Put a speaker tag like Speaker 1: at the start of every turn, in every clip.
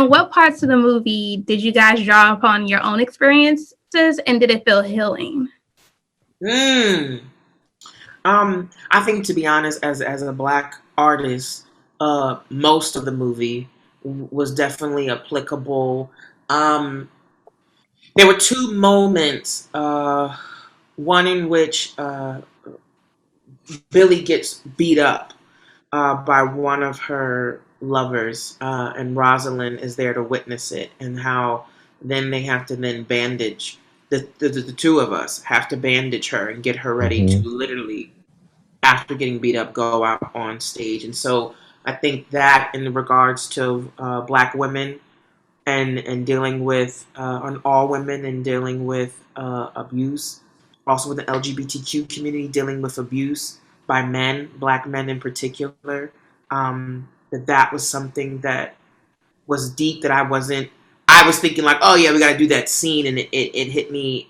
Speaker 1: And what parts of the movie did you guys draw upon your own experiences, and did it feel healing?
Speaker 2: I think, to be honest, as a Black artist, most of the movie was definitely applicable. Um, there were two moments. One in which Billy gets beat up by one of her lovers, and Rosalind is there to witness it, and how then they have to then bandage the two of us have to bandage her and get her ready to
Speaker 3: Mm-hmm.
Speaker 2: literally, after getting beat up, go out on stage. And so I think that in regards to Black women and dealing with on all women and dealing with abuse, also with the LGBTQ community dealing with abuse by men, Black men in particular, that was something that was deep, that I was thinking like, oh yeah, we got to do that scene, and it hit me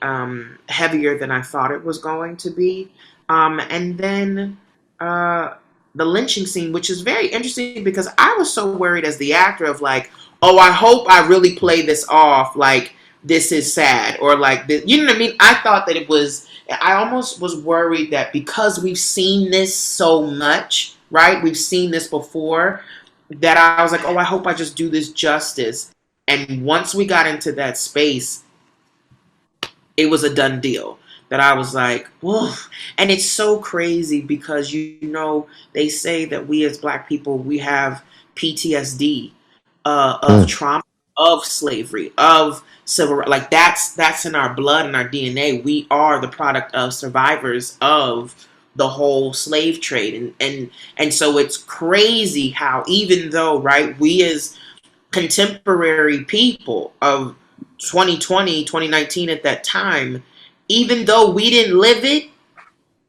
Speaker 2: heavier than I thought it was going to be. And then the lynching scene, which is very interesting because I was so worried as the actor of like, oh, I hope I really play this off like this is sad, or like this, you know what I mean? I thought that it was. I almost was worried that because we've seen this so much, right? We've seen this before, that I was like, oh, I hope I just do this justice. And once we got into that space, it was a done deal. That I was like, whoa. And it's so crazy because, they say that we as Black people, we have PTSD of
Speaker 3: Mm.
Speaker 2: trauma, of slavery, of civil rights. Like that's in our blood and our DNA. We are the product of survivors of the whole slave trade. And so it's crazy how, even though, right, we as contemporary people of 2020, 2019 at that time, even though we didn't live it,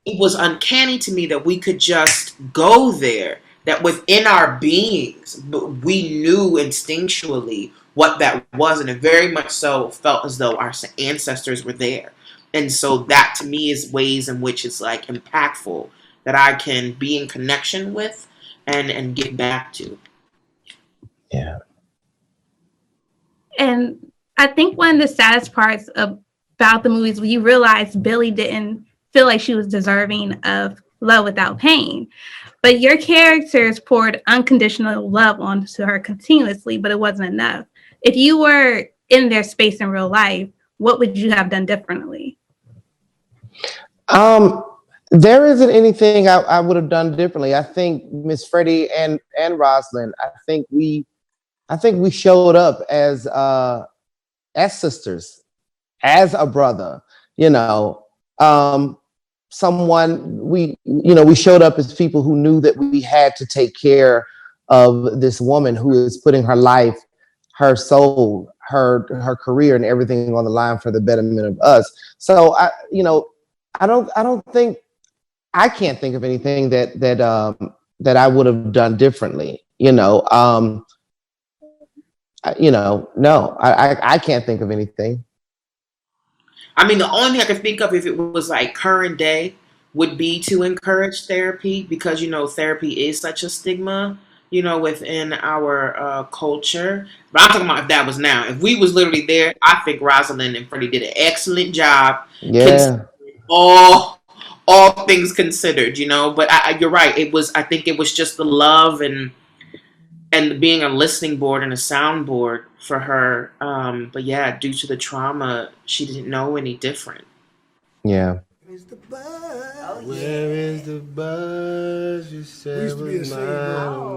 Speaker 2: it was uncanny to me that we could just go there, that within our beings, we knew instinctually what that was, and it very much so felt as though our ancestors were there. And so that to me is ways in which it's like impactful, that I can be in connection with and get back to.
Speaker 3: Yeah.
Speaker 1: And I think one of the saddest parts about the movie is when you realize Billy didn't feel like she was deserving of love without pain. But your characters poured unconditional love onto her continuously, but it wasn't enough. If you were in their space in real life, what would you have done differently?
Speaker 3: There isn't anything I would have done differently. I think Miss Freddie and Rosalind, I think we showed up as sisters, as a brother, you know. Someone we showed up as people who knew that we had to take care of this woman who is putting her life, her soul, her career and everything on the line for the betterment of us. So I don't think, I can't think of anything that I would have done differently. No, I can't think of anything.
Speaker 2: I mean, the only thing I could think of if it was like current day would be to encourage therapy, because therapy is such a stigma, within our culture. But I'm talking about if that was now. If we was literally there, I think Rosalind and Freddie did an excellent job, considering
Speaker 3: Yeah.
Speaker 2: all things considered. But you're right. It was. I think it was just the love and being a listening board and a soundboard for her. But yeah, due to the trauma, she didn't know any different.
Speaker 3: Yeah.
Speaker 4: Where's the buzz?
Speaker 5: Where is the buzz? You said
Speaker 4: We used to be
Speaker 5: was
Speaker 4: a
Speaker 5: mine.
Speaker 4: singing group.